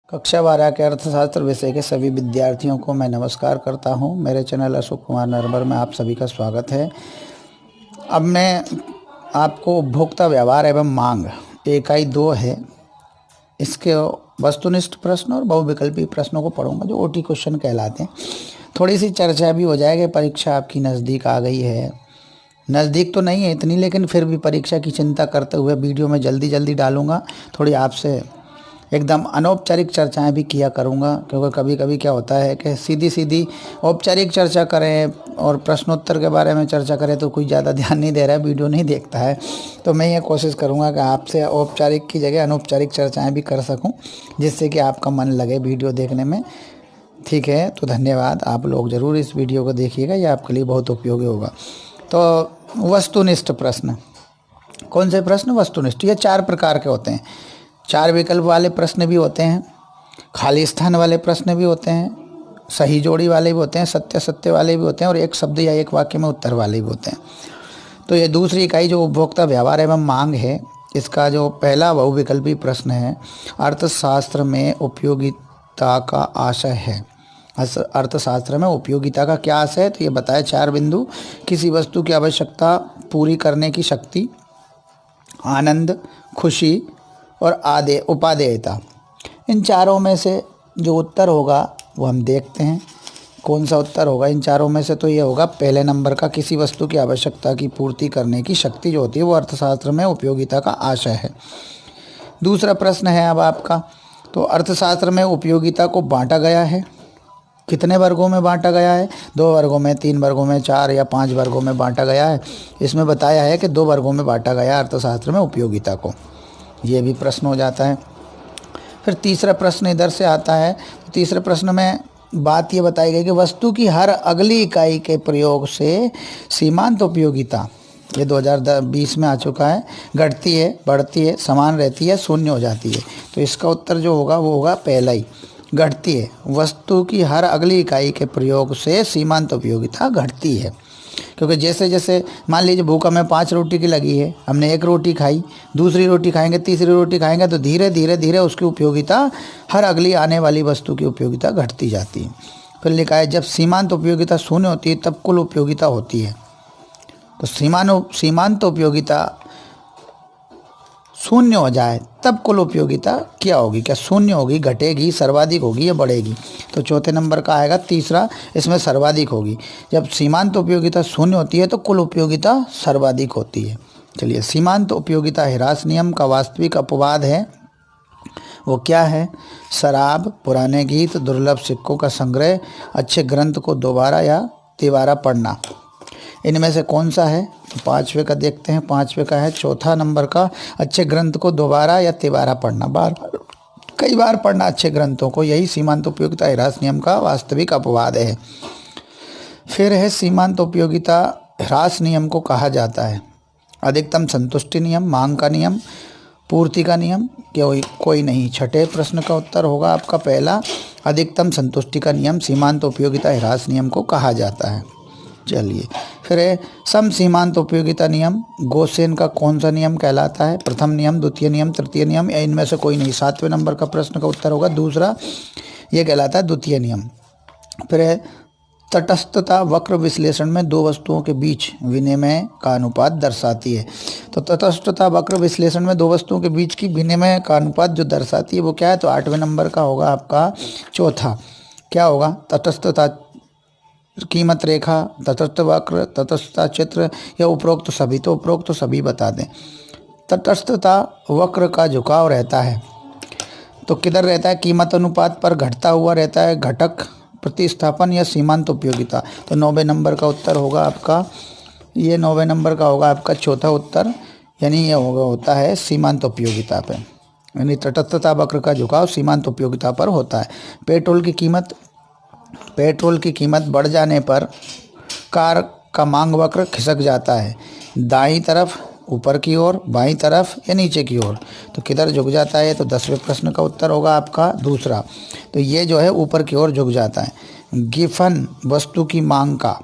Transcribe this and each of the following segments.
कक्षा 12 के अर्थशास्त्र विषय के सभी विद्यार्थियों को मैं नमस्कार करता हूं। मेरे चैनल अशोक कुमार नरवर में आप सभी का स्वागत है। अब मैं आपको उपभोक्ता व्यवहार एवं मांग इकाई 2 है, इसके वस्तुनिष्ठ प्रश्न और बहुविकल्पी प्रश्नों को पढ़ूंगा जो ओटी क्वेश्चन कहलाते हैं। थोड़ी सी चर्चा भी हो जाएगी। परीक्षा आपकी नज़दीक आ गई है, नज़दीक तो नहीं है इतनी, लेकिन फिर भी परीक्षा की चिंता करते हुए वीडियो में जल्दी डालूंगा। थोड़ी आपसे एकदम अनौपचारिक चर्चाएं भी किया करूंगा, क्योंकि कभी कभी क्या होता है कि सीधी औपचारिक चर्चा करें और प्रश्नोत्तर के बारे में चर्चा करें तो कोई ज़्यादा ध्यान नहीं दे रहा है, वीडियो नहीं देखता है। तो मैं ये कोशिश करूंगा कि आपसे औपचारिक की जगह अनौपचारिक चर्चाएं भी कर सकूं, जिससे कि आपका मन लगे वीडियो देखने में। ठीक है, तो धन्यवाद। आप लोग ज़रूर इस वीडियो को देखिएगा, यह आपके लिए बहुत उपयोगी होगा। तो वस्तुनिष्ठ प्रश्न, कौन से प्रश्न? वस्तुनिष्ठ। ये 4 प्रकार के होते हैं। 4 विकल्प वाले प्रश्न भी होते हैं, खाली स्थान वाले प्रश्न भी होते हैं, सही जोड़ी वाले भी होते हैं, सत्य वाले भी होते हैं, और एक शब्द या एक वाक्य में उत्तर वाले भी होते हैं। तो ये दूसरी इकाई जो उपभोक्ता व्यवहार एवं मांग है, इसका जो पहला बहुविकल्पी प्रश्न है, अर्थशास्त्र में उपयोगिता का आशय है। अर्थशास्त्र में उपयोगिता का क्या आशय है? तो ये बताया 4 बिंदु। किसी वस्तु की आवश्यकता पूरी करने की शक्ति, आनंद, खुशी और उपादेयता। इन चारों में से जो उत्तर होगा वो हम देखते हैं कौन सा उत्तर होगा इन चारों में से। तो ये होगा पहले नंबर का, किसी वस्तु की आवश्यकता की पूर्ति करने की शक्ति जो होती है वो अर्थशास्त्र में उपयोगिता का आशय है। दूसरा प्रश्न है अब आपका, तो अर्थशास्त्र में उपयोगिता को बांटा गया है। कितने वर्गों में बांटा गया है? 2 वर्गों में, 3 वर्गों में, 4 या 5 वर्गों में बांटा गया है। इसमें बताया है कि 2 वर्गों में बांटा गया अर्थशास्त्र में उपयोगिता को। ये भी प्रश्न हो जाता है। फिर तीसरा प्रश्न इधर से आता है। तो तीसरे प्रश्न में बात ये बताई गई कि वस्तु की हर अगली इकाई के प्रयोग से सीमांत उपयोगिता, ये 2020 में आ चुका है, घटती है, बढ़ती है, समान रहती है, शून्य हो जाती है। तो इसका उत्तर जो होगा वो होगा पहला ही, घटती है। वस्तु की हर अगली इकाई के प्रयोग से सीमांत उपयोगिता घटती है, क्योंकि जैसे जैसे मान लीजिए भूख हमें 5 रोटी की लगी है, हमने 1 रोटी खाई, दूसरी रोटी खाएंगे, तीसरी रोटी खाएंगे, तो धीरे धीरे उसकी उपयोगिता, हर अगली आने वाली वस्तु की उपयोगिता घटती जाती है। फिर लिखा है जब सीमांत उपयोगिता शून्य होती है तब कुल उपयोगिता होती है। तो सीमांत उपयोगिता शून्य हो जाए तब कुल उपयोगिता क्या होगी? क्या शून्य होगी, घटेगी, सर्वाधिक होगी या बढ़ेगी? तो चौथे नंबर का आएगा तीसरा, इसमें सर्वाधिक होगी। जब सीमांत उपयोगिता शून्य होती है तो कुल उपयोगिता सर्वाधिक होती है। चलिए, सीमांत उपयोगिता ह्रास नियम का वास्तविक अपवाद है। वो क्या है? शराब, पुराने गीत, दुर्लभ सिक्कों का संग्रह, अच्छे ग्रंथ को दोबारा या तिबारा पढ़ना। इनमें से कौन सा है? तो 5वें का देखते हैं। 5वें का है चौथा नंबर का, अच्छे ग्रंथ को दोबारा या तिबारा पढ़ना, कई बार पढ़ना अच्छे ग्रंथों को। यही सीमांत उपयोगिता ह्रास नियम का वास्तविक अपवाद है। फिर है सीमांत उपयोगिता ह्रास नियम को कहा जाता है अधिकतम संतुष्टि नियम, मांग का नियम, पूर्ति का नियम, कोई नहीं। छठे प्रश्न का उत्तर होगा आपका पहला, अधिकतम संतुष्टि का नियम सीमांत उपयोगिता ह्रास नियम को कहा जाता है। चलिए, फिर है सम सीमांत उपयोगिता नियम। गोसेन का कौन सा नियम कहलाता है? प्रथम नियम, द्वितीय नियम, तृतीय नियम, या इनमें से कोई नहीं। 7वें नंबर का प्रश्न का उत्तर होगा दूसरा, ये कहलाता है द्वितीय नियम। फिर है तटस्थता वक्र विश्लेषण में 2 वस्तुओं के बीच विनिमय का अनुपात दर्शाती है। तो तटस्थता वक्र विश्लेषण में 2 वस्तुओं के बीच की विनिमय का अनुपात जो दर्शाती है वो क्या है? तो 8वें नंबर का होगा आपका चौथा, क्या होगा? तटस्थता कीमत रेखा, तटस्थ वक्र, तटस्थता चित्र, या उपरोक्त सभी। तो उपरोक्त सभी बता दें। तटस्थता वक्र का झुकाव रहता है, तो किधर रहता है? कीमत अनुपात पर घटता हुआ रहता है। घटक, प्रतिस्थापन या सीमांत उपयोगिता। तो 9वें नंबर का उत्तर होगा आपका, ये 9वें नंबर का होगा आपका चौथा उत्तर, यानी ये होता है सीमांत उपयोगिता पे, यानी तटस्थता वक्र का झुकाव सीमांत उपयोगिता पर होता है। पेट्रोल की कीमत बढ़ जाने पर कार का मांग वक्र खिसक जाता है, दाईं तरफ ऊपर की ओर, बाईं तरफ या नीचे की ओर। तो किधर झुक जाता है? तो 10वें प्रश्न का उत्तर होगा आपका दूसरा, तो ये जो है ऊपर की ओर झुक जाता है। गिफन वस्तु की मांग का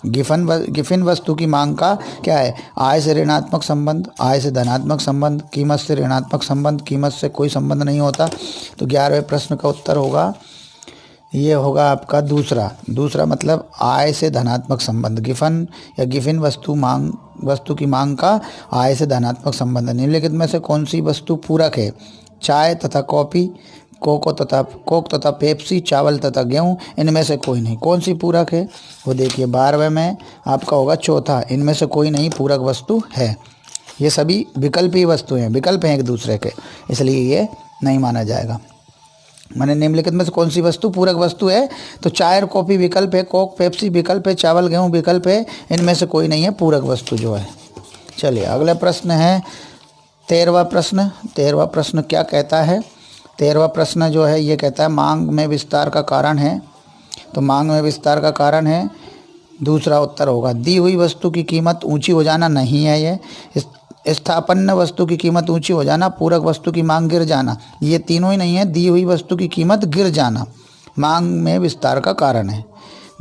गिफिन वस्तु की मांग का क्या है? आय से ऋणात्मक संबंध, आय से धनात्मक संबंध, कीमत से ऋणात्मक संबंध, कीमत से कोई संबंध नहीं होता। तो 11वें प्रश्न का उत्तर होगा, ये होगा आपका दूसरा मतलब आय से धनात्मक संबंध। गिफिन वस्तु की मांग का आय से धनात्मक संबंध। निम्नलिखित में से कौन सी वस्तु पूरक है? चाय तथा कॉफी, कोक तथा पेप्सी, चावल तथा गेहूं, इनमें से कोई नहीं। कौन सी पूरक है? वो देखिए 12वें में आपका होगा चौथा, इनमें से कोई नहीं पूरक वस्तु है। ये सभी विकल्पी वस्तु हैं, विकल्प हैं एक दूसरे के, इसलिए ये नहीं माना जाएगा। मैंने निम्नलिखित में से कौन सी वस्तु पूरक वस्तु है? तो चाय और कॉफ़ी विकल्प है, कोक पेप्सी विकल्प है, चावल गेहूं विकल्प है, इनमें से कोई नहीं है पूरक वस्तु जो है। चलिए अगला प्रश्न है 13वां प्रश्न क्या कहता है? 13वां प्रश्न जो है ये कहता है मांग में विस्तार का कारण है। तो मांग में विस्तार का कारण है, दूसरा उत्तर होगा। दी हुई वस्तु की कीमत ऊंची हो जाना नहीं है ये। स्थापन्न वस्तु की कीमत ऊंची हो जाना, पूरक वस्तु की मांग गिर जाना, ये तीनों ही नहीं है। दी हुई वस्तु की कीमत गिर जाना मांग में विस्तार का कारण है।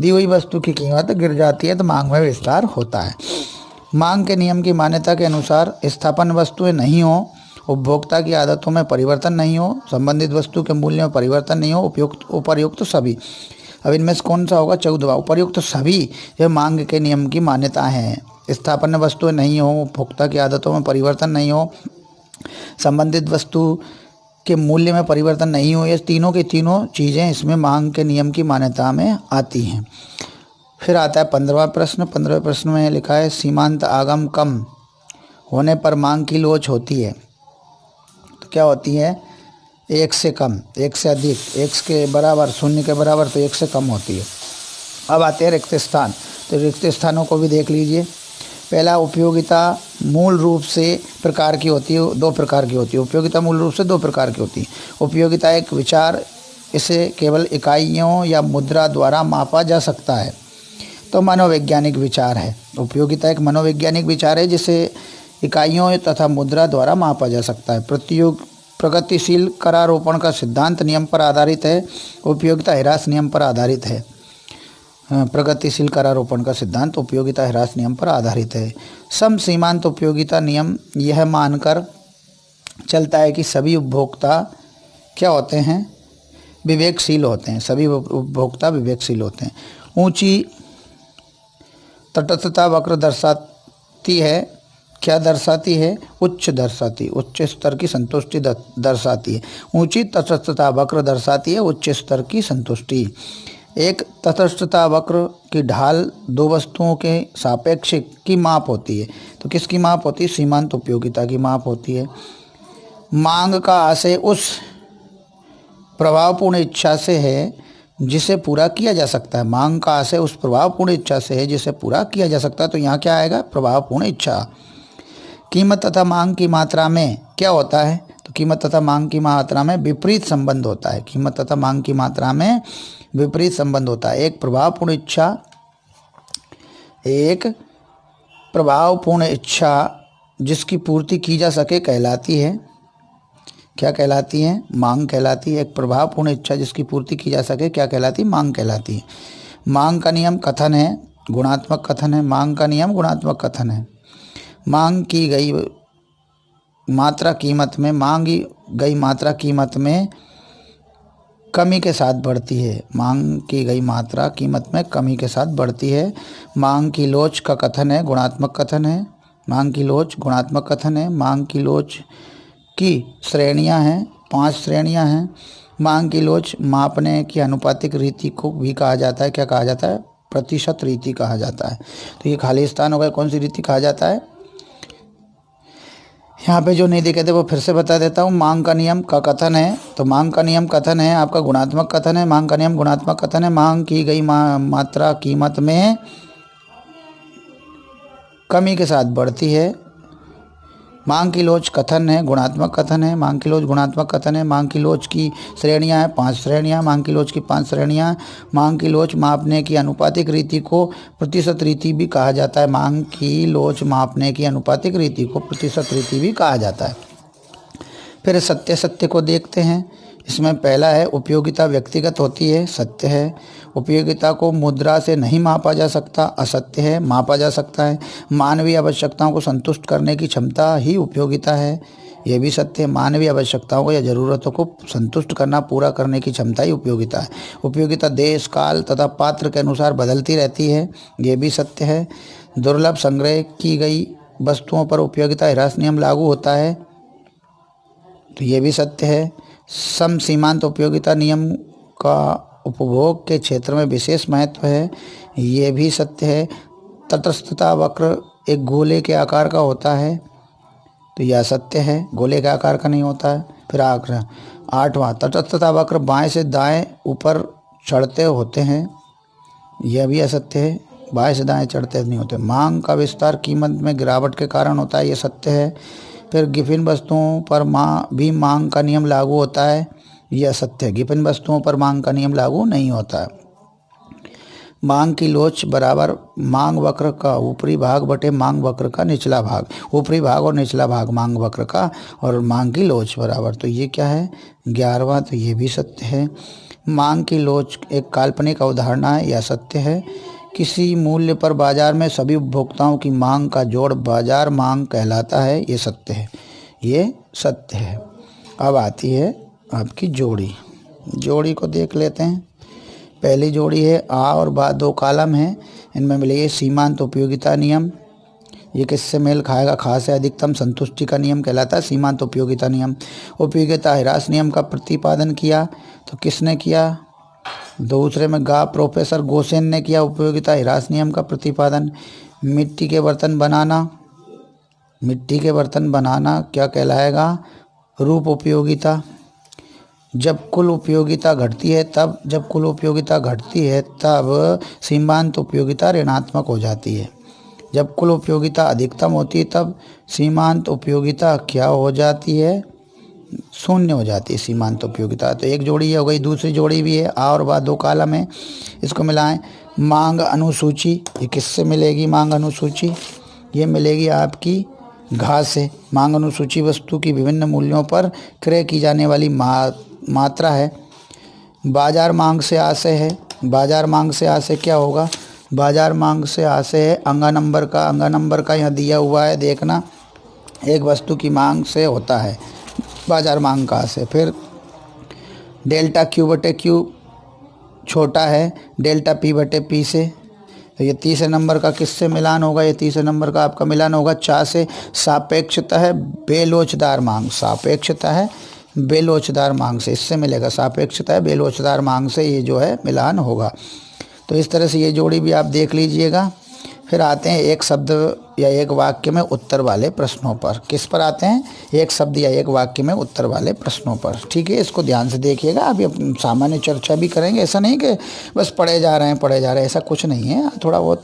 दी हुई वस्तु की कीमत गिर जाती है तो मांग में विस्तार होता है। मांग के नियम की मान्यता के अनुसार स्थापन्न वस्तुएं नहीं हो, उपभोक्ता की आदतों में परिवर्तन नहीं हो, संबंधित वस्तु के मूल्य में परिवर्तन नहीं हो, उपर्युक्त सभी। अब इनमें से कौन सा होगा? 14वां, उपर्युक्त सभी यह मांग के नियम की मान्यता है। स्थापन्न वस्तुएं नहीं हो, उपभोक्ता की आदतों में परिवर्तन नहीं हो, संबंधित वस्तु के मूल्य में परिवर्तन नहीं हो, ये तीनों की तीनों चीज़ें इसमें मांग के नियम की मान्यता में आती हैं। फिर आता है 15वां प्रश्न। 15वें प्रश्न में लिखा है सीमांत आगम कम होने पर मांग की लोच होती है। तो क्या होती है? 1 से कम, 1 से अधिक, 1 के बराबर, 0 के बराबर, तो 1 से कम होती है। अब आते हैं रिक्त स्थान। तो रिक्त स्थानों को भी देख लीजिए। पहला, उपयोगिता मूल रूप से प्रकार की होती है, 2 प्रकार की होती है। उपयोगिता मूल रूप से 2 प्रकार की होती है। उपयोगिता एक विचार, इसे केवल इकाइयों या मुद्रा द्वारा मापा जा सकता है, तो मनोवैज्ञानिक विचार है। उपयोगिता एक मनोवैज्ञानिक विचार है जिसे इकाइयों तथा मुद्रा द्वारा मापा जा सकता है। प्रगतिशील करारोपण का सिद्धांत नियम पर आधारित है। उपयोगिता ह्रास नियम पर आधारित है। प्रगतिशील करारोपण का सिद्धांत उपयोगिता ह्रास नियम पर आधारित है। सम सीमांत उपयोगिता नियम यह मानकर चलता है कि सभी उपभोक्ता क्या होते हैं? विवेकशील होते हैं। सभी उपभोक्ता विवेकशील होते हैं। ऊंची तटस्थता वक्र दर्शाती है। क्या दर्शाती है? उच्च स्तर की संतुष्टि दर्शाती है। ऊंची तटस्थता वक्र दर्शाती है उच्च स्तर की संतुष्टि। एक तटस्थता वक्र की ढाल 2 वस्तुओं के सापेक्ष की माप होती है। तो किसकी माप होती है? सीमांत उपयोगिता की माप होती है। मांग का आशय उस प्रभावपूर्ण इच्छा से है जिसे पूरा किया जा सकता है। मांग का आशय उस प्रभावपूर्ण इच्छा से है जिसे पूरा किया जा सकता है। तो यहाँ क्या आएगा? प्रभावपूर्ण इच्छा। कीमत तथा मांग की मात्रा में क्या होता है? तो कीमत तथा मांग की मात्रा में विपरीत संबंध होता है। कीमत तथा मांग की मात्रा में विपरीत संबंध होता है। एक प्रभावपूर्ण इच्छा जिसकी पूर्ति की जा सके कहलाती है। क्या कहलाती है? मांग कहलाती है। एक प्रभावपूर्ण इच्छा जिसकी पूर्ति की जा सके क्या कहलाती है? मांग कहलाती है। मांग का नियम कथन है, गुणात्मक कथन है। मांग का नियम गुणात्मक कथन है। मांग की गई मात्रा कीमत में कमी के साथ बढ़ती है। मांग की गई मात्रा कीमत में कमी के साथ बढ़ती है। मांग की लोच का कथन है, गुणात्मक कथन है। मांग की लोच गुणात्मक कथन है। मांग की लोच की श्रेणियां हैं, 5 श्रेणियां हैं। मांग की लोच मापने की अनुपातिक रीति को भी कहा जाता है। क्या कहा जाता है? प्रतिशत रीति कहा जाता है। तो ये खाली स्थान हो गया। कौन सी रीति कहा जाता है? यहाँ पे जो नहीं देखे थे वो फिर से बता देता हूँ। मांग का नियम का कथन है, तो मांग का नियम कथन है आपका गुणात्मक कथन है। मांग का नियम गुणात्मक कथन है। मांग की गई मात्रा कीमत में कमी के साथ बढ़ती है। मांग की लोच कथन है, गुणात्मक कथन है। मांग की लोच गुणात्मक कथन है। मांग की लोच की श्रेणियां हैं, 5 श्रेणियां। मांग की लोच की 5 श्रेणियां। मांग की लोच मापने की अनुपातिक रीति को प्रतिशत रीति भी कहा जाता है। मांग की लोच मापने की अनुपातिक रीति को प्रतिशत रीति भी कहा जाता है। फिर सत्य को देखते हैं। इसमें पहला है उपयोगिता व्यक्तिगत होती है, सत्य है। उपयोगिता को मुद्रा से नहीं मापा जा सकता, असत्य है, मापा जा सकता है। मानवीय आवश्यकताओं को संतुष्ट करने की क्षमता ही उपयोगिता है, यह भी सत्य है। मानवीय आवश्यकताओं को या ज़रूरतों को संतुष्ट करना, पूरा करने की क्षमता ही उपयोगिता है। उपयोगिता देश, काल तथा पात्र के अनुसार बदलती रहती है, यह भी सत्य है। दुर्लभ संग्रह की गई वस्तुओं पर उपयोगिता ह्रास नियम लागू होता है, तो ये भी सत्य है। सम सीमांत उपयोगिता नियम का उपभोग के क्षेत्र में विशेष महत्व है, ये भी सत्य है। तटस्थता वक्र एक गोले के आकार का होता है, तो यह सत्य है, गोले के आकार का नहीं होता है। फिर आठवां, तटस्थता वक्र बाएं से दाएं ऊपर चढ़ते होते हैं, यह भी असत्य है, बाएं से दाएं चढ़ते नहीं होते। मांग का विस्तार कीमत में गिरावट के कारण होता है, यह सत्य है। फिर गिफिन वस्तुओं पर भी मांग का नियम लागू होता है, यह सत्य है। गिफिन वस्तुओं पर मांग का नियम लागू नहीं होता है। मांग की लोच बराबर मांग वक्र का ऊपरी भाग बटे मांग वक्र का निचला भाग। ऊपरी भाग और निचला भाग मांग वक्र का, और मांग की लोच बराबर, तो ये क्या है 11वां, तो ये भी सत्य है। मांग की लोच एक काल्पनिक अवधारणा है, यह सत्य है। किसी मूल्य पर बाजार में सभी उपभोक्ताओं की मांग का जोड़ बाजार मांग कहलाता है, ये सत्य है, ये सत्य है। अब आती है आपकी जोड़ी। जोड़ी को देख लेते हैं। पहली जोड़ी है आ और बा, दो कॉलम है, इनमें मिलेगी सीमांत उपयोगिता नियम। ये किससे मेल खाएगा? खा से अधिकतम संतुष्टि का नियम कहलाता है सीमांत उपयोगिता नियम। उपयोगिता ह्रास नियम का प्रतिपादन किया, तो किसने किया? दूसरे में प्रोफेसर गोसेन ने किया उपयोगिता ह्रास नियम का प्रतिपादन। मिट्टी के बर्तन बनाना, मिट्टी के बर्तन बनाना क्या कहलाएगा? रूप उपयोगिता। जब कुल उपयोगिता घटती है तब सीमांत उपयोगिता ऋणात्मक हो जाती है। जब कुल उपयोगिता अधिकतम होती है तब सीमांत उपयोगिता क्या हो जाती है? शून्य हो जाती है सीमांत उपयोगिता। तो एक जोड़ी हो गई। दूसरी जोड़ी भी है आ और बा, दो कॉलम है, इसको मिलाएं। मांग अनुसूची, ये किससे मिलेगी? मांग अनुसूची ये मिलेगी आपकी घा से। मांग अनुसूची वस्तु की विभिन्न मूल्यों पर क्रय की जाने वाली मात्रा है। बाजार मांग से आशय है। बाजार मांग से आशय क्या होगा? बाजार मांग से आशय है अंगा नंबर का यहाँ दिया हुआ है, देखना। एक वस्तु की मांग से होता है बाजार मांग का आशय। फिर डेल्टा क्यू बटे क्यू छोटा है डेल्टा पी बटे पी से। तो ये तीसरे नंबर का किससे मिलान होगा? ये तीसरे नंबर का आपका मिलान होगा चा से। सापेक्षता है बेलोचदार मांग, सापेक्षता है बेलोचदार मांग से, इससे मिलेगा। सापेक्षता है बेलोचदार मांग से ये जो है मिलान होगा। तो इस तरह से ये जोड़ी भी आप देख लीजिएगा। फिर आते हैं एक शब्द या एक वाक्य में उत्तर वाले प्रश्नों पर। किस पर आते हैं? एक शब्द या एक वाक्य में उत्तर वाले प्रश्नों पर। ठीक है, इसको ध्यान से देखिएगा। अभी सामान्य चर्चा भी करेंगे, ऐसा नहीं कि बस पढ़े जा रहे हैं, ऐसा कुछ नहीं है। थोड़ा बहुत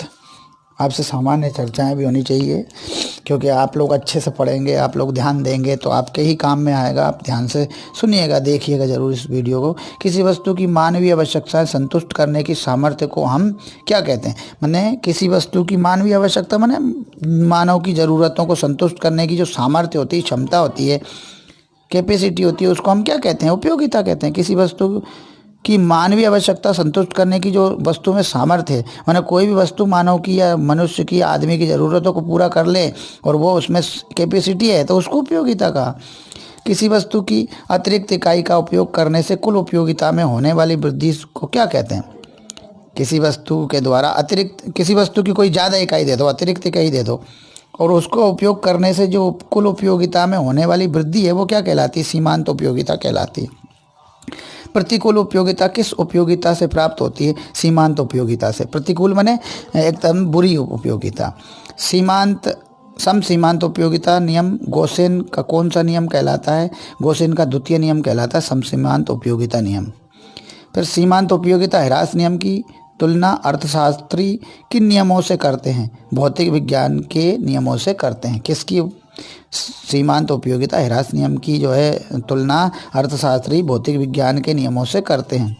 आपसे सामान्य चर्चाएं भी होनी चाहिए, क्योंकि आप लोग अच्छे से पढ़ेंगे, आप लोग ध्यान देंगे तो आपके ही काम में आएगा। आप ध्यान से सुनिएगा, देखिएगा ज़रूर इस वीडियो को। किसी वस्तु की मानवीय आवश्यकताएं संतुष्ट करने की सामर्थ्य को हम क्या कहते हैं? माने किसी वस्तु की मानवीय आवश्यकता माने मानव की ज़रूरतों को संतुष्ट करने की जो सामर्थ्य होती है, क्षमता होती है, कैपेसिटी होती है, उसको हम क्या कहते हैं? उपयोगिता कहते हैं। किसी वस्तु कि मानवीय आवश्यकता संतुष्ट करने की जो वस्तु में सामर्थ्य है, माने कोई भी वस्तु मानव की या मनुष्य की, आदमी की ज़रूरतों को पूरा कर ले और वो उसमें कैपेसिटी है, तो उसको उपयोगिता कहा। किसी वस्तु की अतिरिक्त इकाई का उपयोग करने से कुल उपयोगिता में होने वाली वृद्धि को क्या कहते हैं? किसी वस्तु के द्वारा अतिरिक्त, किसी वस्तु की कोई ज़्यादा इकाई दे दो, अतिरिक्त इकाई दे दो, और उसको उपयोग करने से जो कुल उपयोगिता में होने वाली वृद्धि है वो क्या कहलाती है? सीमांत उपयोगिता कहलाती है। प्रतिकूल उपयोगिता किस उपयोगिता से प्राप्त होती है? सीमांत उपयोगिता से। प्रतिकूल माने एकदम बुरी उपयोगिता। सम सीमांत उपयोगिता नियम गोसेन का कौन सा नियम कहलाता है? गोसेन का द्वितीय नियम कहलाता है सम सीमांत उपयोगिता नियम। फिर सीमांत उपयोगिता ह्रास नियम की तुलना अर्थशास्त्री किन नियमों से करते हैं? भौतिक विज्ञान के नियमों से करते हैं। किसकी? सीमांत उपयोगिता ह्रास नियम की जो है तुलना अर्थशास्त्री भौतिक विज्ञान के नियमों से करते हैं।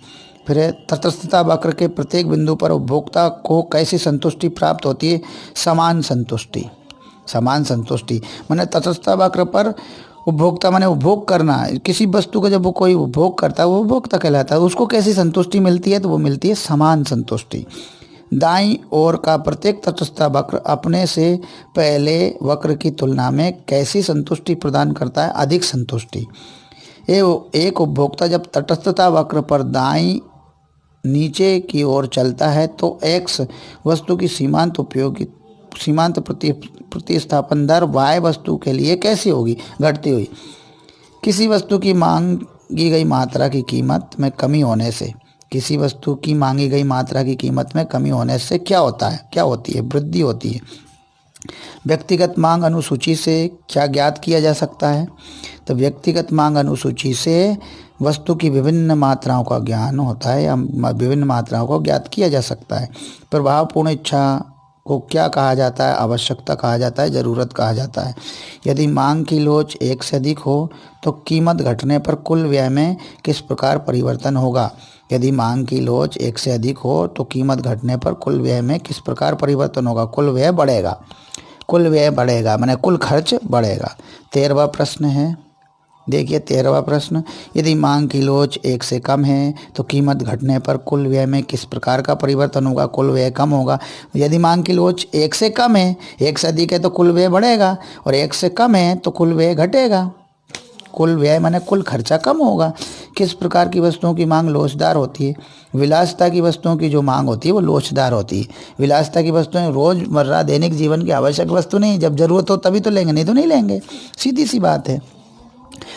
फिर तटस्थता वक्र के प्रत्येक बिंदु पर उपभोक्ता को कैसी संतुष्टि प्राप्त होती है? समान संतुष्टि। समान संतुष्टि माने तटस्थता वक्र पर उपभोक्ता माने उपभोग करना, किसी वस्तु का जब वो कोई उपभोग करता है वो उपभोक्ता कहलाता है। उसको कैसी संतुष्टि मिलती है, तो वो मिलती है समान संतुष्टि। दाईं ओर का प्रत्येक तटस्थ वक्र अपने से पहले वक्र की तुलना में कैसी संतुष्टि प्रदान करता है, अधिक संतुष्टि। एक उपभोक्ता जब तटस्थता वक्र पर दाईं नीचे की ओर चलता है तो एक्स वस्तु की सीमांत प्रतिस्थापन दर y वस्तु के लिए कैसी होगी, घटती हुई। किसी वस्तु की मांगी गई मात्रा की कीमत में कमी होने से, किसी वस्तु की मांगी गई मात्रा की कीमत में कमी होने से क्या होता है, क्या होती है, वृद्धि होती है। व्यक्तिगत मांग अनुसूची से क्या ज्ञात किया जा सकता है, तो व्यक्तिगत मांग अनुसूची से वस्तु की विभिन्न मात्राओं का ज्ञान होता है या विभिन्न मात्राओं को ज्ञात किया जा सकता है। प्रभावपूर्ण इच्छा को क्या कहा जाता है, आवश्यकता कहा जाता है, ज़रूरत कहा जाता है। यदि मांग की लोच एक से अधिक हो तो कीमत घटने पर कुल व्यय में किस प्रकार परिवर्तन होगा। यदि मांग की लोच एक से अधिक हो तो कीमत घटने पर कुल व्यय में किस प्रकार परिवर्तन होगा, कुल व्यय बढ़ेगा। कुल व्यय बढ़ेगा माने कुल खर्च बढ़ेगा। 13वां प्रश्न है, देखिए 13वां प्रश्न, यदि मांग की लोच एक से कम है तो कीमत घटने पर कुल व्यय में किस प्रकार का परिवर्तन होगा, कुल व्यय कम होगा। यदि मांग की लोच एक से कम है, एक से अधिक है तो कुल व्यय बढ़ेगा, और एक से कम है तो कुल व्यय घटेगा। कुल व्यय माने कुल खर्चा कम होगा। किस प्रकार की वस्तुओं की मांग लोचदार होती है, विलासिता की वस्तुओं की जो मांग होती है वो लोचदार होती है। विलासिता की वस्तुएं रोजमर्रा दैनिक जीवन की आवश्यक वस्तु नहीं, जब जरूरत हो तभी तो लेंगे, नहीं तो नहीं लेंगे, सीधी सी बात है।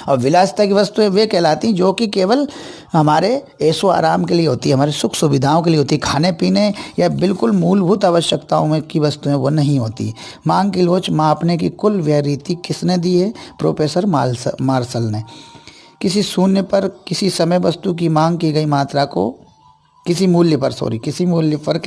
और विलासिता की वस्तुएं वे कहलाती जो कि केवल हमारे ऐशो आराम के लिए होती है, हमारे सुख सुविधाओं के लिए होती है, खाने पीने या बिल्कुल मूलभूत आवश्यकताओं में की वस्तुएं वो नहीं होती। मांग की लोच मापने की कुल व्यय रीति किसने दी है, प्रोफेसर मार्शल ने। किसी शून्य पर किसी समय वस्तु की मांग की गई मात्रा को किसी मूल्य पर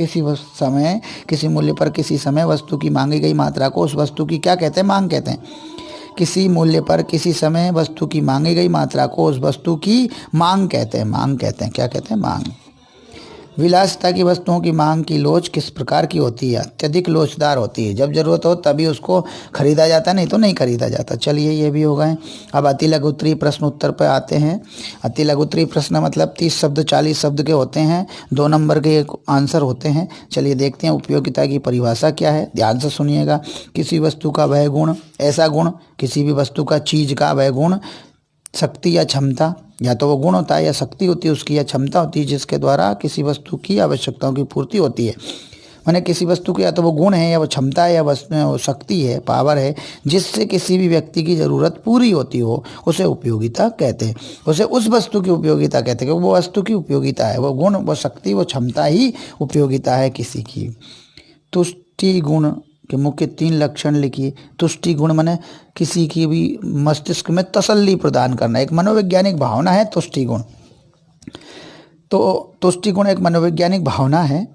किसी समय वस्तु की मांगी गई मात्रा को उस वस्तु की क्या कहते हैं, मांग कहते हैं। किसी मूल्य पर किसी समय वस्तु की मांगी गई मात्रा को उस वस्तु की मांग कहते हैं, क्या कहते हैं, मांग। विलासिता की वस्तुओं की मांग की लोच किस प्रकार की होती है, अत्यधिक लोचदार होती है, जब जरूरत हो तभी उसको खरीदा जाता है, नहीं तो नहीं खरीदा जाता। चलिए ये भी हो गए। अब अति लघु उत्तरीय प्रश्न उत्तर पर आते हैं। अति लघु उत्तरीय प्रश्न मतलब 30 शब्द 40 शब्द के होते हैं, 2 नंबर के एक आंसर होते हैं। चलिए देखते हैं उपयोगिता की परिभाषा क्या है, ध्यान से सुनिएगा। किसी वस्तु का वह गुण, ऐसा गुण, किसी भी वस्तु का चीज का वह गुण, शक्ति या क्षमता, या तो वो गुण होता है या शक्ति होती है उसकी, या क्षमता होती है जिसके द्वारा किसी वस्तु की आवश्यकताओं की पूर्ति होती है। माने किसी वस्तु की या तो वो गुण है या वो क्षमता है या वो शक्ति है, पावर है, जिससे किसी भी व्यक्ति की ज़रूरत पूरी होती हो, उसे उपयोगिता कहते हैं। उसे उस वस्तु की उपयोगिता कहते हैं क्योंकि वो वस्तु की उपयोगिता है, वो गुण, वो शक्ति, वो क्षमता ही उपयोगिता है किसी की। तुष्टि गुण के मुख्य 3 लक्षण लिखिए। तुष्टि गुण माने किसी की भी मस्तिष्क में तसल्ली प्रदान करना, एक मनोवैज्ञानिक भावना है तुष्टि गुण। तो तुष्टि गुण एक मनोवैज्ञानिक भावना है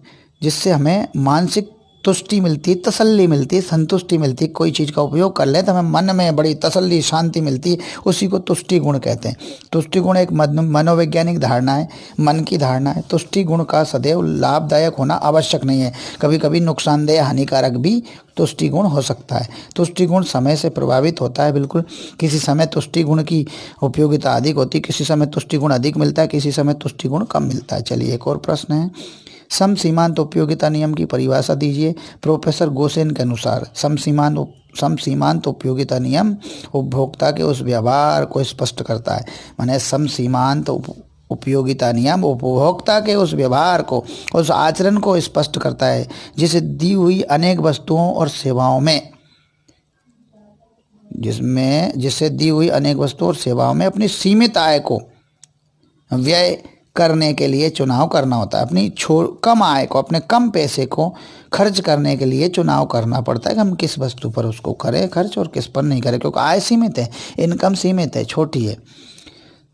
जिससे हमें मानसिक तुष्टि मिलती है, तसल्ली मिलती है, संतुष्टि मिलती है। कोई चीज़ का उपयोग कर ले तो हमें मन में बड़ी तसल्ली, शांति मिलती है, उसी को तुष्टि गुण कहते हैं। तुष्टि गुण एक मनोवैज्ञानिक धारणा है, मन की धारणा है। तुष्टि गुण का सदैव लाभदायक होना आवश्यक नहीं है, कभी कभी नुकसानदेह, हानिकारक भी तुष्टि गुण हो सकता है। तुष्टि गुण समय से प्रभावित होता है, बिल्कुल। किसी समय तुष्टि गुण की उपयोगिता अधिक होती है, किसी समय तुष्टि गुण अधिक मिलता है, किसी समय तुष्टि गुण कम मिलता है। चलिए एक और प्रश्न है, सम सीमांत उपयोगिता नियम की परिभाषा दीजिए। प्रोफेसर गोसेन के अनुसार सम सीमांत उपयोगिता नियम उपभोक्ता के उस व्यवहार को स्पष्ट करता है। माने सम सीमांत उपयोगिता नियम उपभोक्ता के उस व्यवहार को, उस आचरण को स्पष्ट करता है जिसे दी हुई अनेक वस्तुओं और सेवाओं में अपनी सीमित आय को व्यय करने के लिए चुनाव करना होता है। अपनी कम आय को, अपने कम पैसे को खर्च करने के लिए चुनाव करना पड़ता है कि हम किस वस्तु पर उसको करें खर्च और किस पर नहीं करें, क्योंकि आय सीमित है, इनकम सीमित है, छोटी है।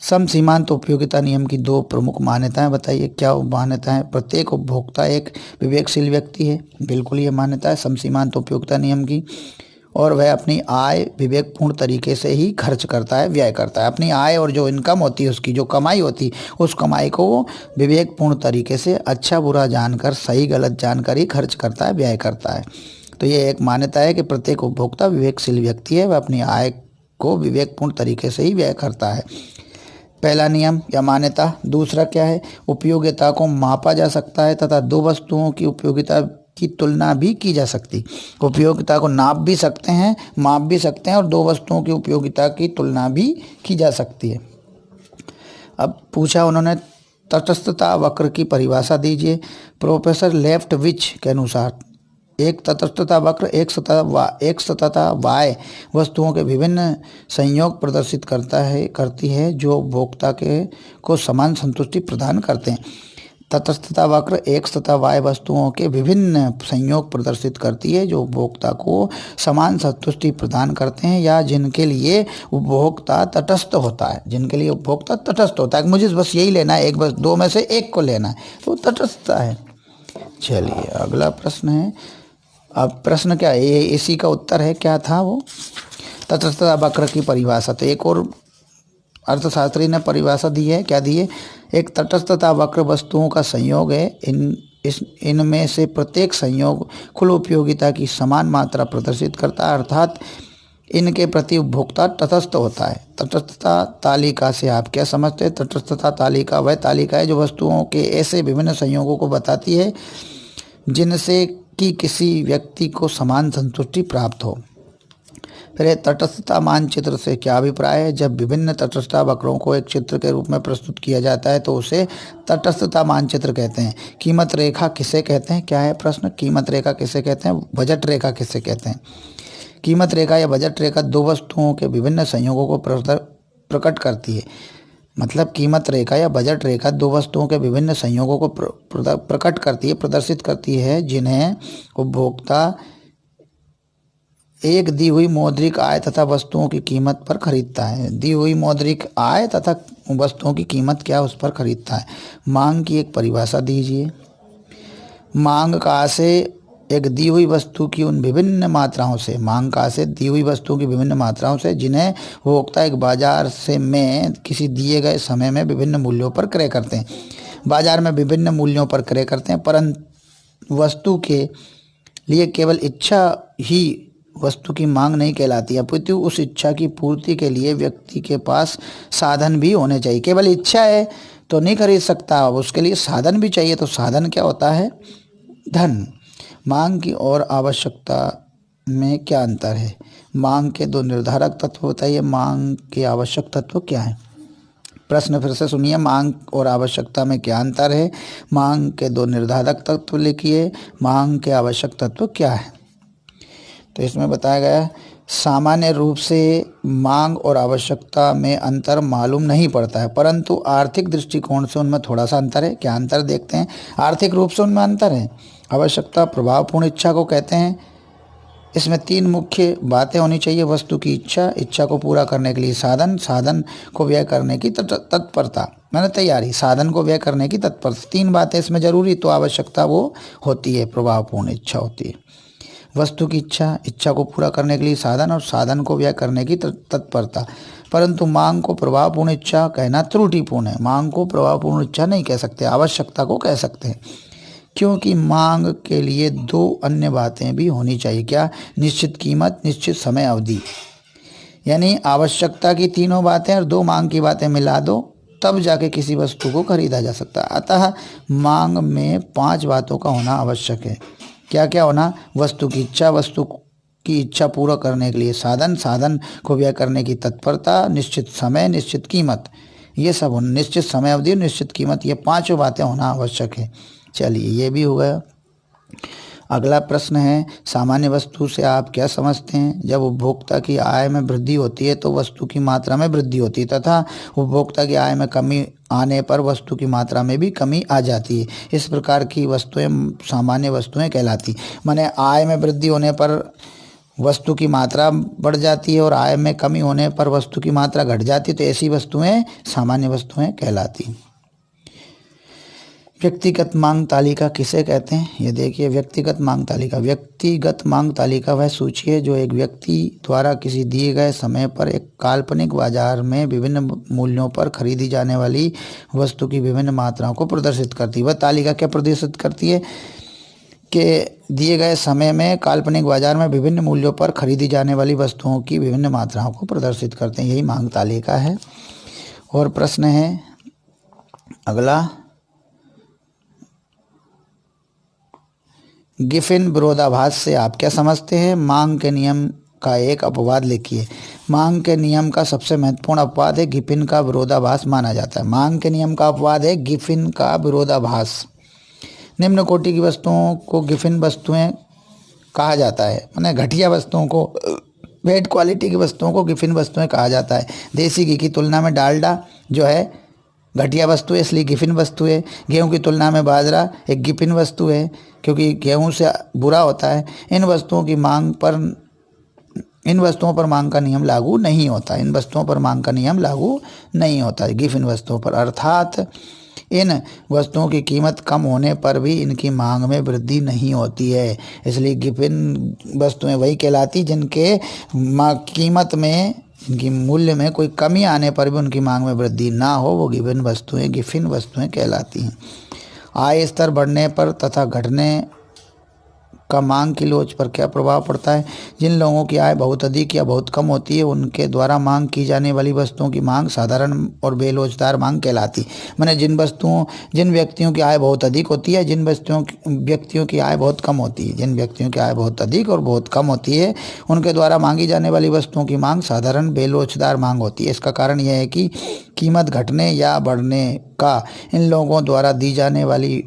सम सीमांत उपयोगिता नियम की 2 प्रमुख मान्यताएं बताइए। क्या मान्यता है? प्रत्येक उपभोक्ता एक विवेकशील व्यक्ति है, बिल्कुल ये मान्यता है सम सीमांत उपयोगिता नियम की, और वह अपनी आय विवेकपूर्ण तरीके से ही खर्च करता है, व्यय करता है। अपनी आय और जो इनकम होती है, उसकी जो कमाई होती है, उस कमाई को वो विवेकपूर्ण तरीके से अच्छा बुरा जानकर, सही गलत जानकर ही खर्च करता है, व्यय करता है। तो ये एक मान्यता है कि प्रत्येक उपभोक्ता विवेकशील व्यक्ति है, वह अपनी आय को विवेकपूर्ण तरीके से ही व्यय करता है। पहला नियम या मान्यता। दूसरा क्या है, उपयोगिता को मापा जा सकता है तथा दो वस्तुओं की उपयोगिता की तुलना भी की जा सकती। उपयोगिता को नाप भी सकते हैं, माप भी सकते हैं और दो वस्तुओं की उपयोगिता की तुलना भी की जा सकती है। अब पूछा उन्होंने तटस्थता वक्र की परिभाषा दीजिए। प्रोफेसर लेफ्टविच के अनुसार एक तटस्थता वक्र एक सतह वाय वस्तुओं के विभिन्न संयोग प्रदर्शित करती है जो उपभोक्ता को समान संतुष्टि प्रदान करते हैं। तटस्थता वक्र एक सतह वाय वस्तुओं के विभिन्न संयोग प्रदर्शित करती है जो उपभोक्ता को समान संतुष्टि प्रदान करते हैं या जिनके लिए उपभोक्ता तटस्थ होता है। जिनके लिए उपभोक्ता तटस्थ होता है, मुझे बस यही लेना है, एक बस दो में से एक को लेना है, तो तटस्थता है। चलिए अगला प्रश्न है। अब प्रश्न क्या है, इसी का उत्तर है, क्या था वो, तटस्थता वक्र की परिभाषा। तो एक और अर्थशास्त्री ने परिभाषा दी है, क्या दी है, एक तटस्थता वक्र वस्तुओं का संयोग है। इनमें से प्रत्येक संयोग कुल उपयोगिता की समान मात्रा प्रदर्शित करता है, अर्थात इनके प्रति उपभोक्ता तटस्थ होता है। तटस्थता तालिका से आप क्या समझते हैं? तटस्थता तालिका वह तालिका है जो वस्तुओं के ऐसे विभिन्न संयोगों को बताती है जिनसे कि किसी व्यक्ति को समान संतुष्टि प्राप्त हो। फिर तटस्थता मानचित्र से क्या अभिप्राय है? जब विभिन्न तटस्थता वक्रों को एक चित्र के रूप में प्रस्तुत किया जाता है तो उसे तटस्थता मानचित्र कहते हैं। कीमत रेखा किसे कहते हैं? क्या है प्रश्न, कीमत रेखा किसे कहते हैं? बजट रेखा किसे कहते हैं? कीमत रेखा या बजट रेखा दो वस्तुओं के विभिन्न संयोगों को प्रकट करती है। मतलब कीमत रेखा या बजट रेखा दो वस्तुओं के विभिन्न संयोगों को प्रकट करती है, प्रदर्शित करती है, जिन्हें उपभोक्ता एक दी हुई मौद्रिक आय तथा वस्तुओं की कीमत पर खरीदता है। दी हुई मौद्रिक आय तथा वस्तुओं की कीमत क्या उस पर खरीदता है। मांग की एक परिभाषा दीजिए। मांग का से एक दी हुई वस्तु की उन विभिन्न मात्राओं से, मांग का से दी हुई वस्तुओं की विभिन्न मात्राओं से जिन्हें उपभोक्ता एक बाजार से में किसी दिए गए समय में विभिन्न मूल्यों पर क्रय करते हैं। बाजार में विभिन्न मूल्यों पर क्रय करते हैं, परंतु वस्तु के लिए केवल इच्छा ही वस्तु की मांग नहीं कहलाती, अपितु उस इच्छा की पूर्ति के लिए व्यक्ति के पास साधन भी होने चाहिए। केवल इच्छा है तो नहीं खरीद सकता, उसके लिए साधन भी चाहिए। तो साधन क्या होता है? धन। मांग की और आवश्यकता में क्या अंतर है? मांग के दो निर्धारक तत्व बताइए। मांग के आवश्यक तत्व क्या है? प्रश्न फिर से सुनिए, मांग और आवश्यकता में क्या अंतर है? मांग के दो निर्धारक तत्व लिखिए। मांग के आवश्यक तत्व क्या है? तो इसमें बताया गया है, सामान्य रूप से मांग और आवश्यकता में अंतर मालूम नहीं पड़ता है, परंतु आर्थिक दृष्टिकोण से उनमें थोड़ा सा अंतर है। क्या अंतर देखते हैं? आर्थिक रूप से उनमें अंतर है। आवश्यकता प्रभावपूर्ण इच्छा को कहते हैं। इसमें तीन मुख्य बातें होनी चाहिए। वस्तु की इच्छा, इच्छा को पूरा करने के लिए साधन, साधन को व्यय करने की तत्परता, मैंने तैयारी, साधन को व्यय करने की तत्परता। तीन बातें इसमें जरूरी, तो आवश्यकता वो होती है, प्रभावपूर्ण इच्छा होती है। वस्तु की इच्छा, इच्छा को पूरा करने के लिए साधन और साधन को व्यय करने की तत्परता। परंतु मांग को प्रभावपूर्ण इच्छा कहना त्रुटिपूर्ण है। मांग को प्रभावपूर्ण इच्छा नहीं कह सकते, आवश्यकता को कह सकते हैं, क्योंकि मांग के लिए दो अन्य बातें भी होनी चाहिए। क्या? निश्चित कीमत, निश्चित समय अवधि। यानी आवश्यकता की तीनों बातें और दो मांग की बातें मिला दो, तब जाके किसी वस्तु को खरीदा जा सकता है। अतः मांग में 5 बातों का होना आवश्यक है। क्या क्या होना? वस्तु की इच्छा, वस्तु की इच्छा पूरा करने के लिए साधन, साधन को व्यय करने की तत्परता, निश्चित समय, निश्चित कीमत, ये सब होना, निश्चित समय अवधि, निश्चित कीमत, ये 5 बातें होना आवश्यक है। चलिए ये भी हो गया। अगला प्रश्न है, सामान्य वस्तु से आप क्या समझते हैं? जब उपभोक्ता की आय में वृद्धि होती है तो वस्तु की मात्रा में वृद्धि होती है तथा उपभोक्ता की आय में कमी आने पर वस्तु की मात्रा में भी कमी आ जाती है। इस प्रकार की वस्तुएं सामान्य वस्तुएं कहलाती। माने आय में वृद्धि होने पर वस्तु की मात्रा बढ़ जाती है और आय में कमी होने पर वस्तु की मात्रा घट जाती है, तो ऐसी वस्तुएं सामान्य वस्तुएं कहलाती। व्यक्तिगत मांग तालिका किसे कहते हैं? ये देखिए, व्यक्तिगत मांग तालिका। व्यक्तिगत मांग तालिका वह सूची है जो एक व्यक्ति द्वारा किसी दिए गए समय पर एक काल्पनिक बाजार में विभिन्न मूल्यों पर खरीदी जाने वाली वस्तु की विभिन्न मात्राओं को प्रदर्शित करती है। वह तालिका क्या प्रदर्शित करती है? के दिए गए समय में काल्पनिक बाजार में विभिन्न मूल्यों पर खरीदी जाने वाली वस्तुओं की विभिन्न मात्राओं को प्रदर्शित करते हैं। यही मांग तालिका है। और प्रश्न है अगला, गिफिन विरोधाभास से आप क्या समझते हैं? मांग के नियम का एक अपवाद लिखिए। मांग के नियम का सबसे महत्वपूर्ण अपवाद है गिफिन का विरोधाभास माना जाता है। मांग के नियम का अपवाद है गिफिन का विरोधाभास। निम्न कोटि की वस्तुओं को गिफिन वस्तुएं कहा जाता है। माने घटिया वस्तुओं को, बेड क्वालिटी की वस्तुओं को गिफिन वस्तुएं कहा जाता है। देसी घी की तुलना में डालडा जो है घटिया वस्तु है, इसलिए गिफिन वस्तु है। गेहूं की तुलना में बाजरा एक गिफिन वस्तु है, क्योंकि गेहूं से बुरा होता है। इन वस्तुओं पर मांग का नियम लागू नहीं होता। इन वस्तुओं पर मांग का नियम लागू नहीं होता गिफिन वस्तुओं पर। अर्थात इन वस्तुओं की कीमत कम होने पर भी इनकी मांग में वृद्धि नहीं होती है। इसलिए गिफिन वस्तुएं वही कहलाती जिनके कीमत में, इनकी मूल्य में कोई कमी आने पर भी उनकी मांग में वृद्धि ना हो, वो गिफिन वस्तुएं कहलाती हैं। आय स्तर बढ़ने पर तथा घटने का मांग की लोच पर क्या प्रभाव पड़ता है? जिन लोगों की आय बहुत अधिक या बहुत कम होती है उनके द्वारा मांग की जाने वाली वस्तुओं की मांग साधारण और बेलोचदार मांग कहलाती। माने जिन व्यक्तियों की आय बहुत अधिक होती है, जिन व्यक्तियों की आय बहुत कम होती है, जिन व्यक्तियों की आय बहुत अधिक और बहुत कम होती है उनके द्वारा मांगी जाने वाली वस्तुओं की मांग साधारण बेलोचदार मांग होती है। इसका कारण यह है कि कीमत घटने या बढ़ने का इन लोगों द्वारा दी जाने वाली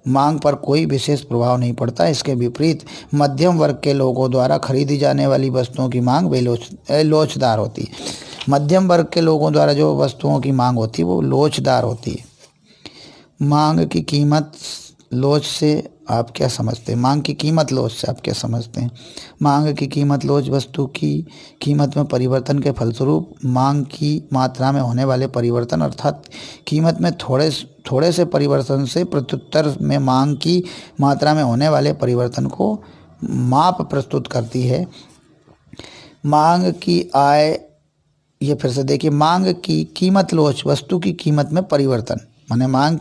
मांग पर कोई विशेष प्रभाव नहीं पड़ता। इसके विपरीत मध्यम वर्ग के लोगों द्वारा खरीदी जाने वाली वस्तुओं की मांग लोचदार होती है। मध्यम वर्ग के लोगों द्वारा जो वस्तुओं की मांग होती है वो लोचदार होती है। मांग की कीमत लोच से आप क्या समझते हैं? मांग की कीमत लोच से आप क्या समझते हैं? मांग की कीमत लोच वस्तु की कीमत में परिवर्तन के फलस्वरूप मांग की मात्रा में होने वाले परिवर्तन, अर्थात कीमत में थोड़े से परिवर्तन से प्रत्युत्तर में मांग की मात्रा में होने वाले परिवर्तन को माप प्रस्तुत करती है। मांग की आय, ये फिर से देखिए, मांग की कीमत लोच वस्तु की कीमत में परिवर्तन, माने मांग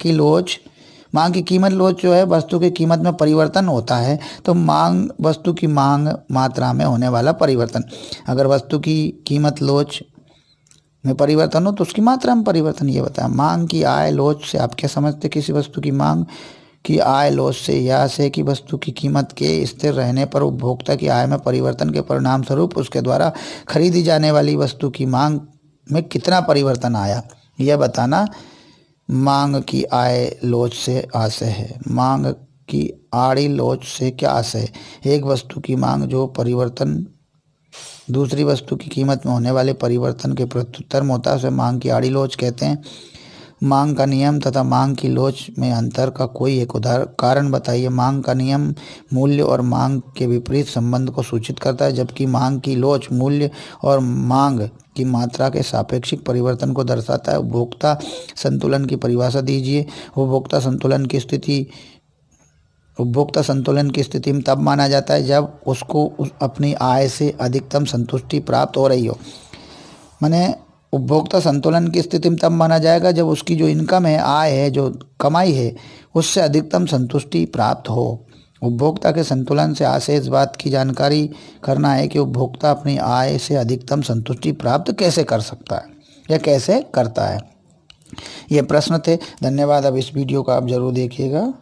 की कीमत लोच जो है वस्तु की कीमत में परिवर्तन होता है। तो वस्तु की मांग मात्रा में होने वाला परिवर्तन, अगर वस्तु की कीमत लोच में परिवर्तन हो तो उसकी मात्रा में परिवर्तन, ये बताया। मांग की आय लोच से आप क्या समझते? किसी वस्तु की मांग की आय लोच से यह से कि वस्तु की कीमत के स्थिर रहने पर उपभोक्ता की आय में परिवर्तन के परिणाम स्वरूप उसके द्वारा खरीदी जाने वाली वस्तु की मांग में कितना परिवर्तन आया, यह बताना मांग की आय लोच से आशय है। मांग की आड़ी लोच से क्या आशय है? एक वस्तु की मांग जो परिवर्तन दूसरी वस्तु की कीमत में होने वाले परिवर्तन के प्रत्युत्तर में होता है उसे मांग की आड़ी लोच कहते हैं। मांग का नियम तथा मांग की लोच में अंतर का कोई एक कारण बताइए। मांग का नियम मूल्य और मांग के विपरीत संबंध को सूचित करता है, जबकि मांग की लोच मूल्य और मांग की मात्रा के सापेक्षिक परिवर्तन को दर्शाता है। उपभोक्ता संतुलन की परिभाषा दीजिए। उपभोक्ता संतुलन की स्थिति में तब माना जाता है जब उसको अपनी आय से अधिकतम संतुष्टि प्राप्त हो रही हो। माने उपभोक्ता संतुलन की स्थिति में तब माना जाएगा जब उसकी जो इनकम है, आय है, जो कमाई है, उससे अधिकतम संतुष्टि प्राप्त हो। उपभोक्ता के संतुलन से आशय इस बात की जानकारी करना है कि उपभोक्ता अपनी आय से अधिकतम संतुष्टि प्राप्त कैसे कर सकता है या कैसे करता है। ये प्रश्न थे। धन्यवाद। अब इस वीडियो को आप जरूर देखिएगा।